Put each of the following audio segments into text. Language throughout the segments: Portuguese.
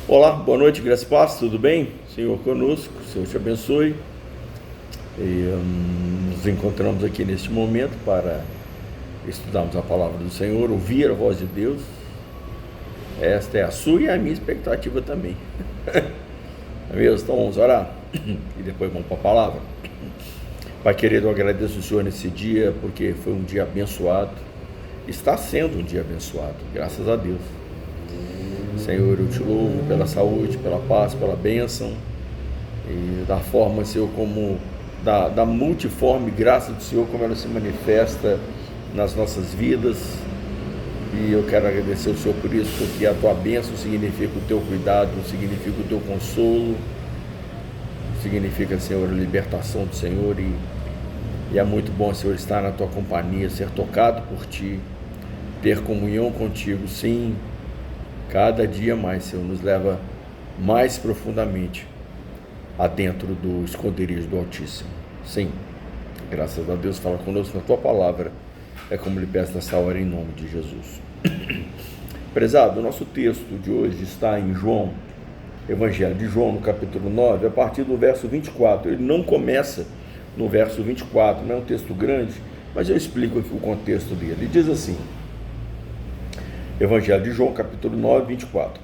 Olá, boa noite, graças e paz, tudo bem? Senhor conosco, Senhor te abençoe. Nos encontramos aqui neste momento para estudarmos a palavra do Senhor, ouvir a voz de Deus. Esta é a sua e a minha expectativa também. É mesmo? Então vamos orar e depois vamos para a palavra. Pai querido, eu agradeço o Senhor nesse dia, porque foi um dia abençoado. Está sendo um dia abençoado, graças a Deus. Senhor, eu te louvo pela saúde, pela paz, pela bênção e da forma, Senhor, como da multiforme graça do Senhor, como ela se manifesta nas nossas vidas. E eu quero agradecer ao Senhor por isso, porque a tua bênção significa o teu cuidado, significa o teu consolo, significa, Senhor, a libertação do Senhor. E é muito bom, Senhor, estar na tua companhia, ser tocado por ti, ter comunhão contigo, sim. Cada dia mais, Senhor, nos leva mais profundamente adentro do esconderijo do Altíssimo. Sim, graças a Deus, fala conosco na tua palavra. É como lhe peço nessa hora em nome de Jesus. Prezado, o nosso texto de hoje está em João, Evangelho de João, no capítulo 9, a partir do verso 24. Ele não começa no verso 24, não é um texto grande, mas eu explico aqui o contexto dele. Ele diz assim: Evangelho de João, capítulo 9, 24.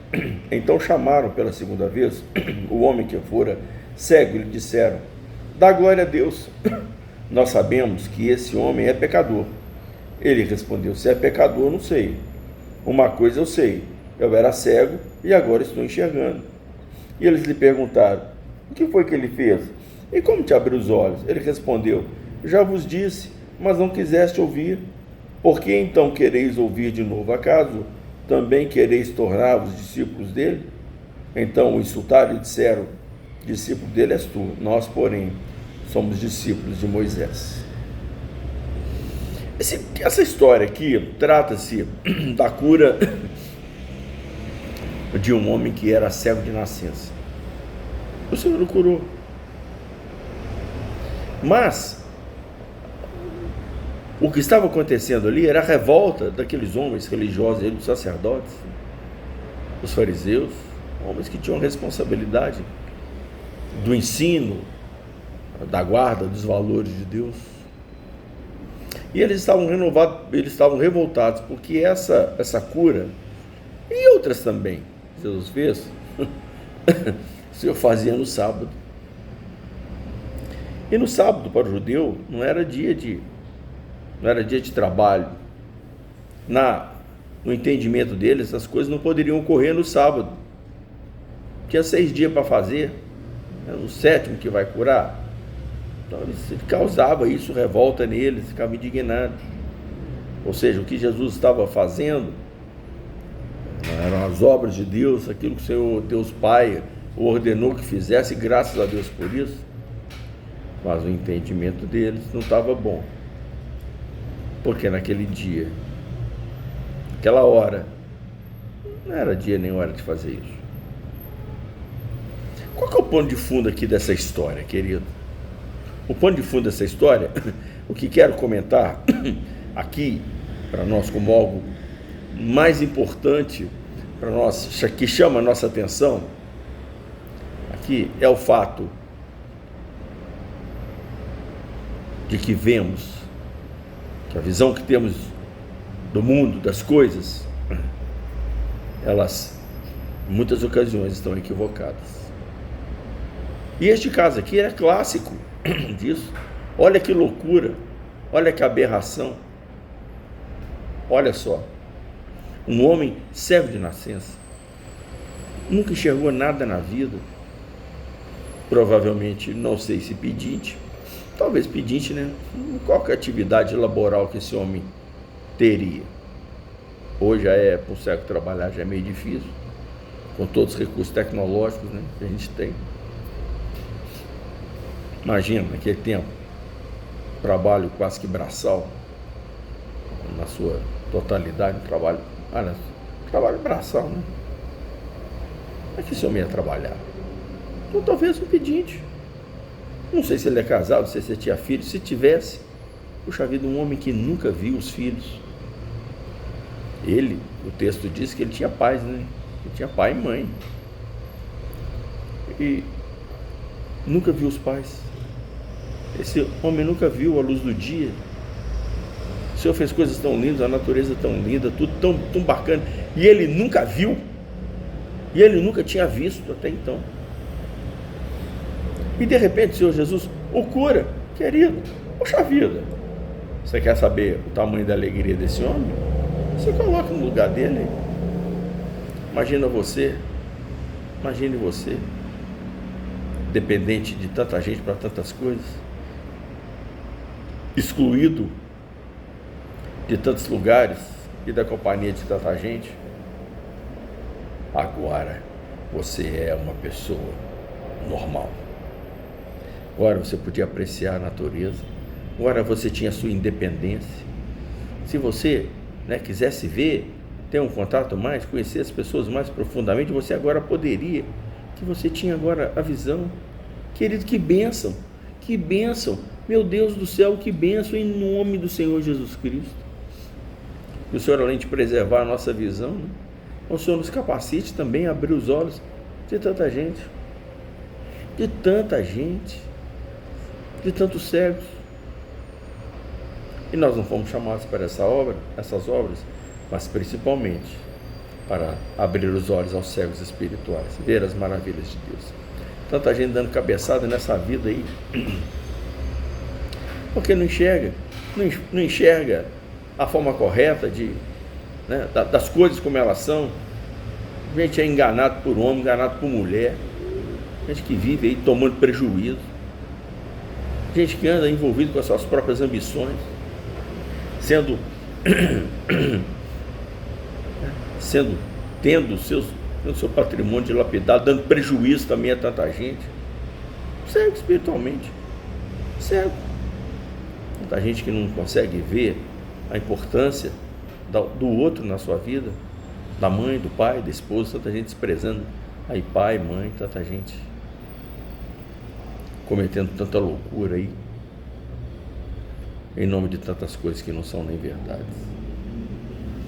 Então chamaram pela segunda vez o homem que fora cego e lhe disseram: dá glória a Deus, nós sabemos que esse homem é pecador. Ele respondeu: se é pecador, não sei. Uma coisa eu sei, eu era cego e agora estou enxergando. E eles lhe perguntaram: o que foi que ele fez? E como te abriu os olhos? Ele respondeu: já vos disse, mas não quiseste ouvir. Por que então quereis ouvir de novo? Acaso também quereis tornar-vos discípulos dele? Então o insultaram e disseram: discípulo dele és tu, nós, porém, somos discípulos de Moisés. Essa história aqui trata-se da cura de um homem que era cego de nascença. O Senhor o curou. Mas o que estava acontecendo ali era a revolta daqueles homens religiosos, dos sacerdotes, dos fariseus, homens que tinham responsabilidade do ensino, da guarda dos valores de Deus. E eles estavam revoltados porque essa cura, e outras também, Jesus fez, o Senhor fazia no sábado. E no sábado, para o judeu, não era dia de trabalho. No entendimento deles, as coisas não poderiam ocorrer no sábado. Tinha 6 dias para fazer, era no 7º que vai curar. Então ele causava isso, revolta neles, ficava indignado. Ou seja, o que Jesus estava fazendo eram as obras de Deus, aquilo que o Senhor Deus Pai ordenou que fizesse, graças a Deus por isso. Mas o entendimento deles não estava bom. Porque naquele dia, aquela hora, não era dia nem hora de fazer isso. Qual que é o pano de fundo aqui dessa história, querido? O pano de fundo dessa história, o que quero comentar aqui para nós como algo mais importante para nós, que chama a nossa atenção, aqui é o fato de que vemos que a visão que temos do mundo, das coisas, elas, em muitas ocasiões, estão equivocadas. E este caso aqui é clássico disso. Olha que loucura, olha que aberração. Olha só, um homem cego de nascença, nunca enxergou nada na vida, provavelmente, não sei se pedinte, talvez pedinte, né? Qualquer atividade laboral que esse homem teria. Hoje para um cego trabalhar já é meio difícil, com todos os recursos tecnológicos, né, que a gente tem. Imagina, naquele tempo, trabalho quase que braçal, na sua totalidade, trabalho braçal, né? Como é que esse homem ia trabalhar? Então talvez um pedinte. Não sei se ele é casado, não sei se ele tinha filho. Se tivesse, puxa vida, um homem que nunca viu os filhos. O texto diz que ele tinha pais, né? Ele tinha pai e mãe. e nunca viu os pais. Esse homem nunca viu a luz do dia. O Senhor fez coisas tão lindas, a natureza tão linda, tudo tão bacana, e ele nunca viu, e ele nunca tinha visto até então. E de repente o Senhor Jesus o cura. Querido, poxa vida, você quer saber o tamanho da alegria desse homem? Você coloca no lugar dele. Imagine você, dependente de tanta gente para tantas coisas, excluído de tantos lugares e da companhia de tanta gente. Agora você é uma pessoa normal. Agora você podia apreciar a natureza. Agora você tinha a sua independência. Se você quisesse ver, ter um contato mais, conhecer as pessoas mais profundamente, você agora poderia, que você tinha agora a visão. Querido, que bênção, meu Deus do céu, que bênção, em nome do Senhor Jesus Cristo. E o Senhor, além de preservar a nossa visão, o Senhor nos capacite também a abrir os olhos de tanta gente, de tantos cegos. E nós não fomos chamados para essas obras, mas principalmente para abrir os olhos aos cegos espirituais, ver as maravilhas de Deus. Tanta gente dando cabeçada nessa vida aí, porque não enxerga a forma correta das coisas como elas são. A gente é enganado por homem, enganado por mulher, gente que vive aí tomando prejuízo, gente que anda envolvido com as suas próprias ambições, tendo o seu patrimônio dilapidado, dando prejuízo também a tanta gente, cego espiritualmente, cego. Tanta gente que não consegue ver a importância do outro na sua vida, da mãe, do pai, da esposa, tanta gente desprezando aí pai, mãe, tanta gente cometendo tanta loucura aí, em nome de tantas coisas que não são nem verdades,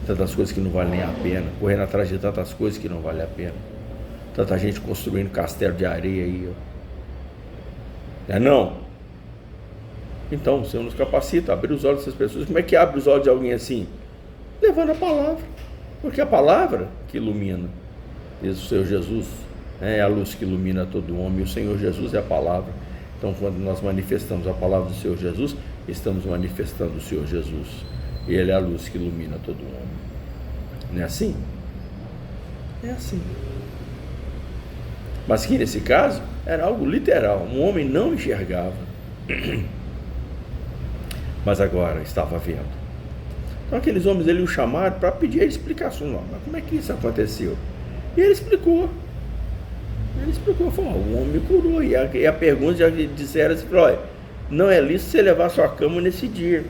tantas coisas que não valem nem a pena, correndo atrás de tantas coisas que não valem a pena, tanta gente construindo castelo de areia aí, ó. Não? Então o Senhor nos capacita a abrir os olhos dessas pessoas. Como é que abre os olhos de alguém assim? Levando a palavra, porque a palavra que ilumina, diz o Senhor Jesus, é a luz que ilumina todo homem, e o Senhor Jesus é a palavra. Então, quando nós manifestamos a palavra do Senhor Jesus, estamos manifestando o Senhor Jesus, e Ele é a luz que ilumina todo homem. Não é assim? É assim. Mas que nesse caso era algo literal, um homem não enxergava, mas agora estava vendo. Então aqueles homens o chamaram para pedir a explicação. Mas como é que isso aconteceu? E ele explicou. Falou, o homem me curou. E a pergunta já disseram assim, olha, não é lícito você levar sua cama nesse dia.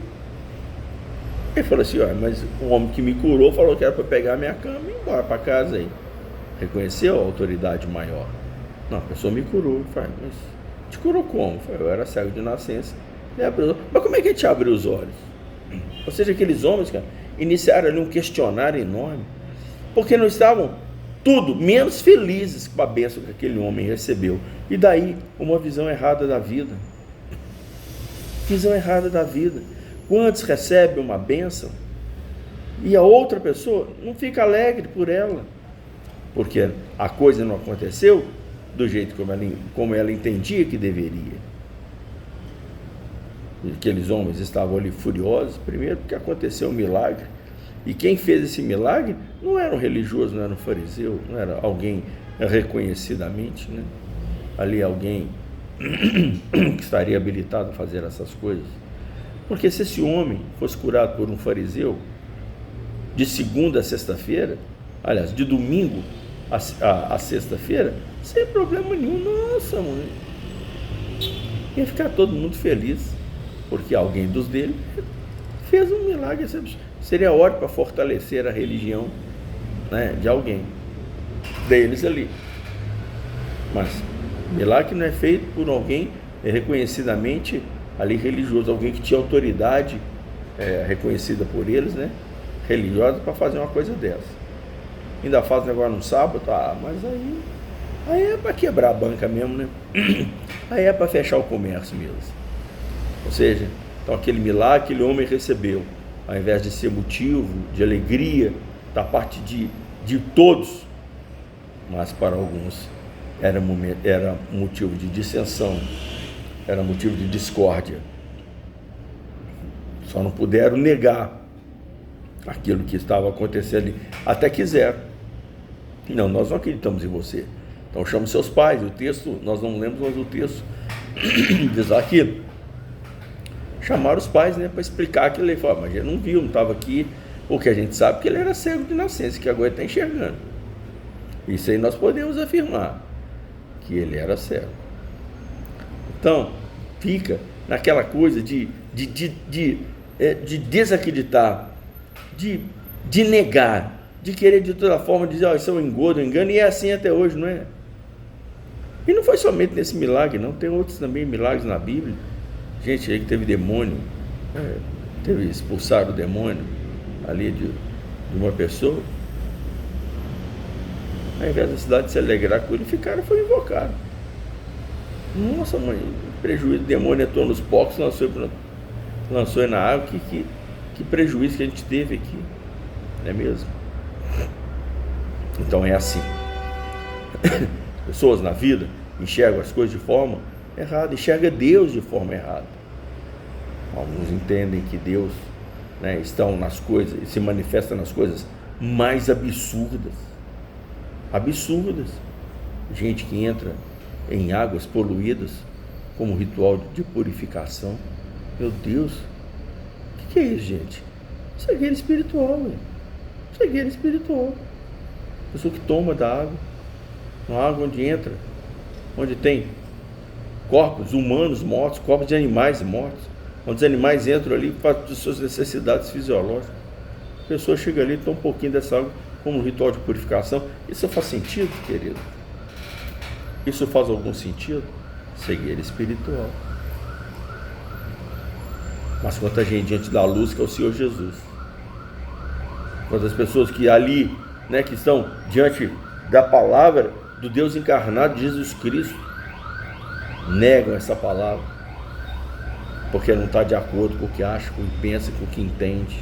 Ele falou assim, olha, mas o homem que me curou falou que era para pegar minha cama e ir embora para casa aí. Reconheceu a autoridade maior. Não, a pessoa me curou. Eu falei, mas te curou como? Eu era cego de nascença. Mas como é que te abriu os olhos? Ou seja, aqueles homens, cara, iniciaram ali um questionário enorme, porque não estavam tudo menos felizes com a bênção que aquele homem recebeu. E daí, uma visão errada da vida. Quantos recebem uma bênção e a outra pessoa não fica alegre por ela, porque a coisa não aconteceu do jeito como ela entendia que deveria. Aqueles homens estavam ali furiosos, primeiro porque aconteceu um milagre, e quem fez esse milagre não era um religioso, não era um fariseu, não era alguém reconhecidamente, ali alguém que estaria habilitado a fazer essas coisas. Porque se esse homem fosse curado por um fariseu, de segunda a sexta-feira, aliás, de domingo a sexta-feira, sem problema nenhum, nossa, mãe, ia ficar todo mundo feliz, porque alguém dos dele fez um milagre. Seria ótimo para fortalecer a religião, de alguém deles ali. Mas milagre não é feito por alguém reconhecidamente ali religioso, alguém que tinha autoridade reconhecida por eles, religiosa, para fazer uma coisa dessa. Ainda faz negócio no sábado, mas aí Aí é para quebrar a banca mesmo, né? Aí é para fechar o comércio mesmo. Ou seja, então aquele milagre que aquele homem recebeu, ao invés de ser motivo de alegria da parte de todos, mas para alguns era motivo de dissensão, era motivo de discórdia. Só não puderam negar aquilo que estava acontecendo ali, até quiseram. Não, nós não acreditamos em você. Então chama seus pais. O texto, nós não lemos, mas o texto diz aqui, chamaram os pais, né, para explicar aquilo. Ele falou, mas a gente não viu, não estava aqui. O que a gente sabe é que ele era cego de nascença, que agora está enxergando. Isso aí nós podemos afirmar, que ele era cego. Então, fica naquela coisa de desacreditar, de negar, de querer de toda forma dizer, isso é um engodo, um engano, e é assim até hoje, não é? E não foi somente nesse milagre, não, tem outros também milagres na Bíblia. Gente aí que teve demônio, teve expulsar o demônio ali de uma pessoa, ao invés da cidade se alegrar com ele, foi invocado. Nossa, mãe, prejuízo, o demônio entrou nos porcos, lançou na água, que prejuízo que a gente teve aqui, não é mesmo? Então é assim. Pessoas na vida enxergam as coisas de forma errada, enxergam Deus de forma errada. Alguns entendem que Deus, né, estão nas coisas e se manifesta nas coisas mais absurdas. Gente que entra em águas poluídas como ritual de purificação. Meu Deus, o que é isso, gente? Cegueira espiritual, velho. Cegueira espiritual. Pessoa que toma da água, uma água onde tem corpos humanos mortos, corpos de animais mortos, onde os animais entram ali para as suas necessidades fisiológicas. A pessoa chega ali e toma um pouquinho dessa água como um ritual de purificação. Isso faz sentido, querido? Isso faz algum sentido? Cegueira espiritual. Mas quanta gente diante da luz que é o Senhor Jesus. Quantas pessoas que ali, né, que estão diante da palavra do Deus encarnado, de Jesus Cristo, negam essa palavra, porque não está de acordo com o que acha, com o que pensa, com o que entende.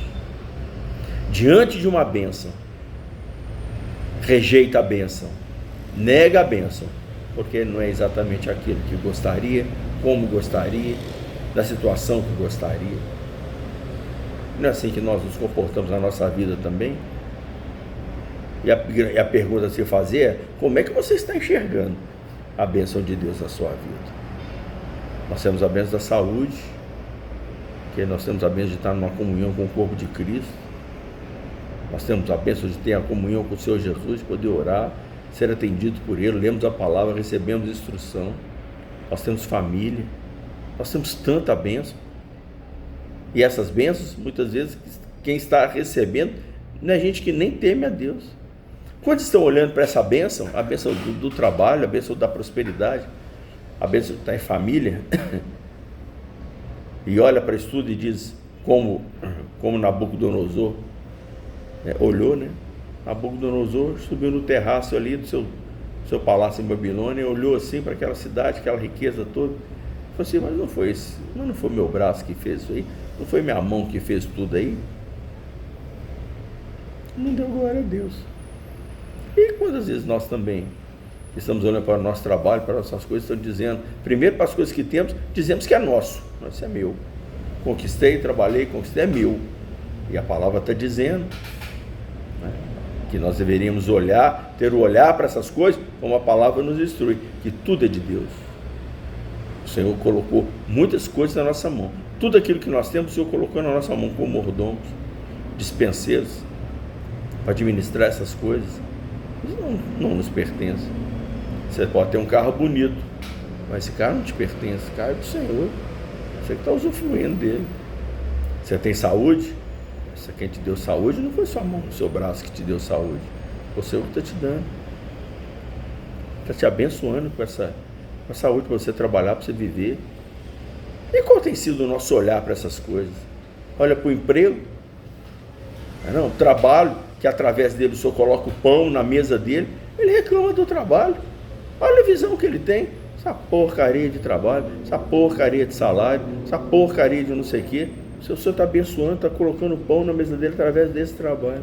Diante de uma bênção, rejeita a bênção, nega a bênção, porque não é exatamente aquilo que gostaria, como gostaria, da situação que gostaria. Não é assim que nós nos comportamos na nossa vida também? E a pergunta a se fazer é, como é que você está enxergando a bênção de Deus na sua vida? Nós temos a bênção da saúde, que nós temos a bênção de estar numa comunhão com o corpo de Cristo. Nós temos a bênção de ter a comunhão com o Senhor Jesus, de poder orar, ser atendido por Ele, lemos a palavra, recebemos instrução. Nós temos família, nós temos tanta bênção. E essas bênçãos, muitas vezes, quem está recebendo não é gente que nem teme a Deus. Quando estão olhando para essa bênção, a bênção do trabalho, a bênção da prosperidade, a bênção de estar em família, e olha para isso tudo e diz, como Nabucodonosor olhou, né? Nabucodonosor subiu no terraço ali do seu palácio em Babilônia, e olhou assim para aquela cidade, aquela riqueza toda, e falou assim, mas não foi meu braço que fez isso aí? Não foi minha mão que fez tudo aí? Não deu glória a Deus. E quantas vezes nós também estamos olhando para o nosso trabalho, para as nossas coisas, estamos dizendo, primeiro para as coisas que temos, dizemos que é nosso, mas isso é meu. Conquistei, é meu. E a palavra está dizendo, né, que nós deveríamos ter o olhar para essas coisas, como a palavra nos instrui, que tudo é de Deus. O Senhor colocou muitas coisas na nossa mão. Tudo aquilo que nós temos, o Senhor colocou na nossa mão como mordomos, dispenseiros, para administrar essas coisas. Isso não nos pertence. Você pode ter um carro bonito, mas esse carro não te pertence, esse carro é do Senhor. Você que está usufruindo dele. Você tem saúde? Se quem te deu saúde não foi sua mão, seu braço que te deu saúde. Foi o Senhor que está te dando. Está te abençoando com essa saúde para você trabalhar, para você viver. E qual tem sido o nosso olhar para essas coisas? Olha para o emprego, o trabalho, que através dele o Senhor coloca o pão na mesa dele, ele reclama do trabalho. Olha a visão que ele tem. Essa porcaria de trabalho, essa porcaria de salário, essa porcaria de não sei o quê. O Senhor está abençoando, está colocando pão na mesa dele através desse trabalho.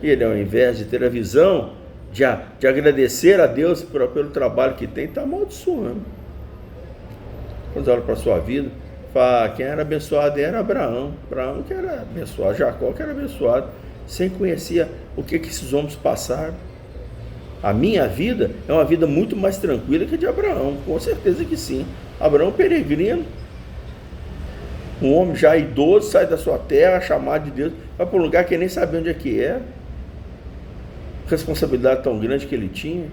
E ele, ao invés de ter a visão de agradecer a Deus pelo trabalho que tem, está amaldiçoando. Quando olha para a sua vida, fala, quem era abençoado era Abraão. Abraão que era abençoado, Jacó que era abençoado, sem conhecer o que esses homens passaram. A minha vida é uma vida muito mais tranquila que a de Abraão, com certeza que sim. Abraão peregrino, um homem já idoso, sai da sua terra, chamado de Deus, vai para um lugar que nem sabia onde é que era. Responsabilidade tão grande que ele tinha.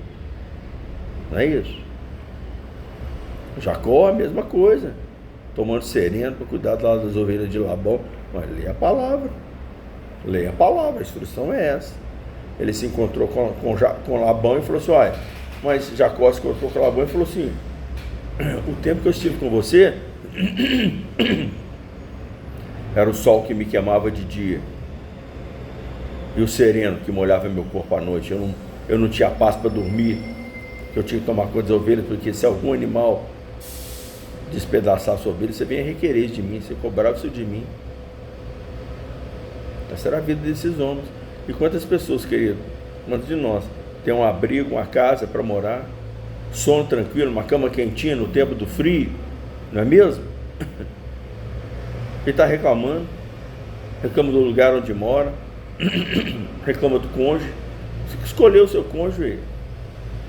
Não é isso? Jacó, a mesma coisa, tomando sereno para cuidar das ovelhas de Labão. Mas leia a palavra, a instrução é essa. Ele se encontrou com Labão e falou assim, olha, mas Jacó se encontrou com Labão e falou assim, o tempo que eu estive com você era o sol que me queimava de dia e o sereno que molhava meu corpo à noite. Eu não tinha paz para dormir, eu tinha que tomar conta das ovelhas, porque se algum animal despedaçar a sua ovelha, você vem requerer de mim, você cobrava isso de mim. Essa era a vida desses homens. E quantas pessoas, querido, quantos de nós tem um abrigo, uma casa para morar, sono tranquilo, uma cama quentinha no tempo do frio, não é mesmo? Ele está reclamando, reclama do lugar onde mora, reclama do cônjuge. Você que escolheu o seu cônjuge.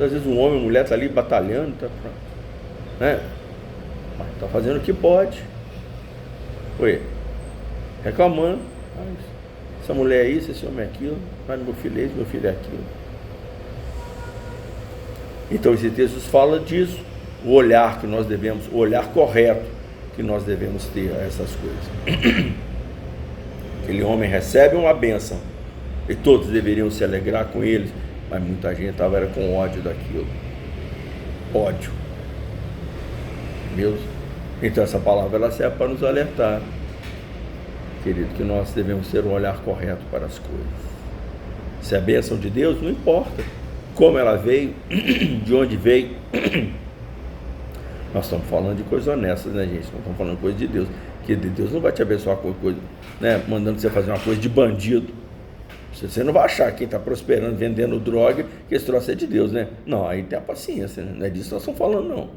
Às vezes um homem, uma mulher está ali batalhando, está fazendo o que pode. Reclamando. Essa mulher é isso, esse homem é aquilo, meu filho é isso, meu filho é aquilo. Então esse texto fala disso, o olhar que nós devemos, o olhar correto que nós devemos ter a essas coisas. Aquele homem recebe uma bênção e todos deveriam se alegrar com eles, mas muita gente estava com ódio daquilo. Ódio. Deus. Então essa palavra ela serve para nos alertar, querido, que nós devemos ter um olhar correto para as coisas. Se é a bênção de Deus, não importa como ela veio, de onde veio. Nós estamos falando de coisas honestas, né, gente? Não estamos falando de coisa de Deus. Que Deus não vai te abençoar com coisa, né, mandando você fazer uma coisa de bandido. Você não vai achar que quem está prosperando, vendendo droga, que esse troço é de Deus, né? Não, aí tem a paciência, né? Não é disso que nós estamos falando, não.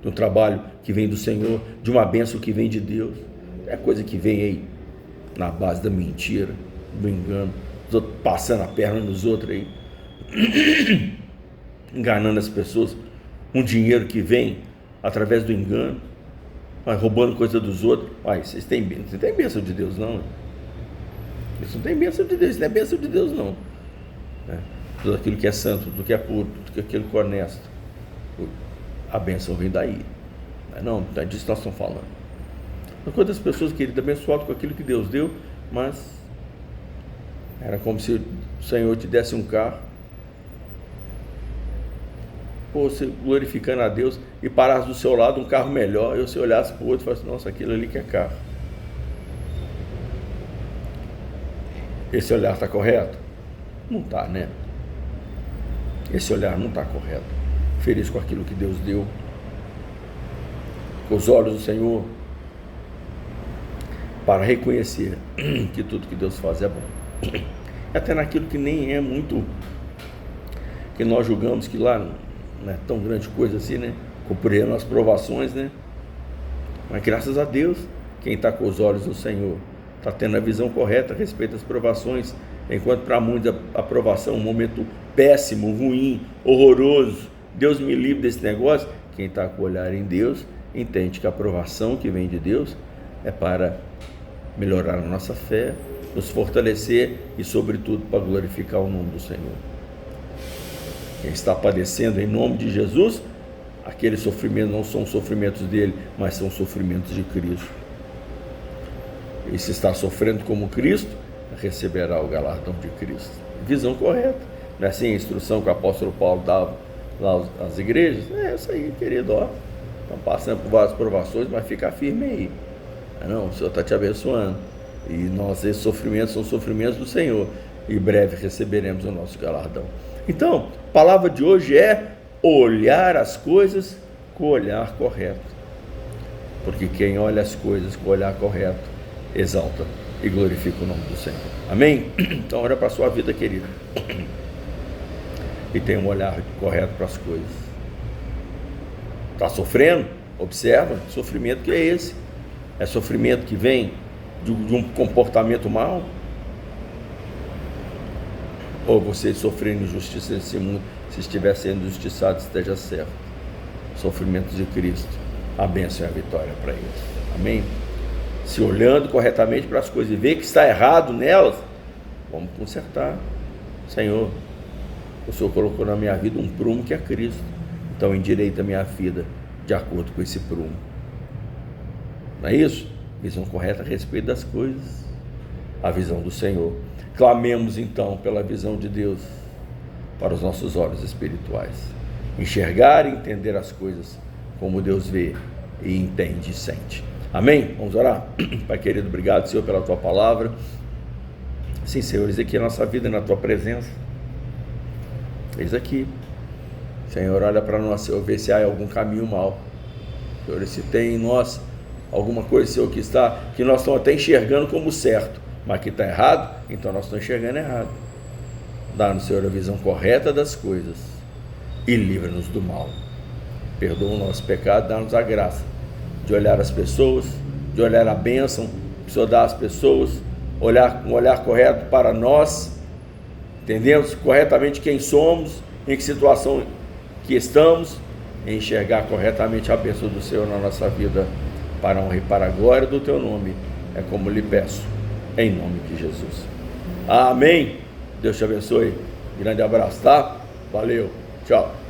De um trabalho que vem do Senhor, de uma bênção que vem de Deus. É coisa que vem aí na base da mentira, do engano, os outros passando a perna nos outros aí, enganando as pessoas, um dinheiro que vem através do engano, roubando coisa dos outros. Vocês têm bênção de Deus, não? Isso não tem bênção de Deus, isso não é bênção de Deus, não. Tudo aquilo que é santo, tudo que é puro, tudo aquilo que é honesto, a bênção vem daí. Não é disso que nós estamos falando. Quantas pessoas queriam abençoado com aquilo que Deus deu, mas era como se o Senhor te desse um carro, você glorificando a Deus, e parasse do seu lado um carro melhor, e você olhasse para o outro e falasse, nossa, aquilo ali que é carro. Esse olhar está correto? Não está, né? Esse olhar não está correto. Feliz com aquilo que Deus deu, com os olhos do Senhor, para reconhecer que tudo que Deus faz é bom. Até naquilo que nem é muito, que nós julgamos que lá não é tão grande coisa assim, né? Cumprindo as provações, né? Mas graças a Deus, quem está com os olhos do Senhor está tendo a visão correta a respeito das provações, enquanto para muitos a provação é um momento péssimo, ruim, horroroso. Deus me livre desse negócio. Quem está com o olhar em Deus entende que a provação que vem de Deus é para melhorar a nossa fé, nos fortalecer e, sobretudo, para glorificar o nome do Senhor. Quem está padecendo em nome de Jesus, aqueles sofrimentos não são sofrimentos dele, mas são sofrimentos de Cristo. E se está sofrendo como Cristo, receberá o galardão de Cristo. Visão correta. Não é assim a instrução que o apóstolo Paulo dava lá às igrejas? É isso aí, querido. Estão passando por várias provações, mas fica firme aí. Não, o Senhor está te abençoando. E esses sofrimentos são sofrimentos do Senhor. E em breve receberemos o nosso galardão. Então, a palavra de hoje é olhar as coisas com o olhar correto. Porque quem olha as coisas com o olhar correto, exalta e glorifica o nome do Senhor. Amém? Então olha para a sua vida, querido, e tenha um olhar correto para as coisas. Está sofrendo? Observa, que sofrimento que é esse? É sofrimento que vem de um comportamento mau? Ou você sofrendo injustiça nesse mundo, se estiver sendo injustiçado, esteja certo. Sofrimentos de Cristo, a bênção e a vitória para eles. Amém? Se olhando corretamente para as coisas e ver que está errado nelas, vamos consertar. Senhor, o Senhor colocou na minha vida um prumo que é Cristo, então endireita a minha vida de acordo com esse prumo. Não é isso? Visão correta a respeito das coisas, a visão do Senhor. Clamemos então pela visão de Deus para os nossos olhos espirituais, enxergar e entender as coisas como Deus vê e entende e sente. Amém? Vamos orar? Pai querido, obrigado, Senhor, pela Tua palavra. Sim, Senhor, eis aqui a nossa vida na Tua presença. Eis aqui. Senhor, olha para nós, Senhor, vê se há algum caminho mau. Senhor, se tem em nós alguma coisa, Senhor, que nós estamos até enxergando como certo, mas que está errado, então nós estamos enxergando errado. Dá-nos, Senhor, a visão correta das coisas e livra-nos do mal. Perdoa o nosso pecado, dá-nos a graça de olhar as pessoas, de olhar a bênção que o Senhor dá às pessoas, olhar com um olhar correto para nós, entendemos corretamente quem somos, em que situação que estamos, e enxergar corretamente a bênção do Senhor na nossa vida, para a honra e para a glória do Teu nome, é como lhe peço, em nome de Jesus. Amém. Deus te abençoe. Grande abraço, tá? Valeu. Tchau.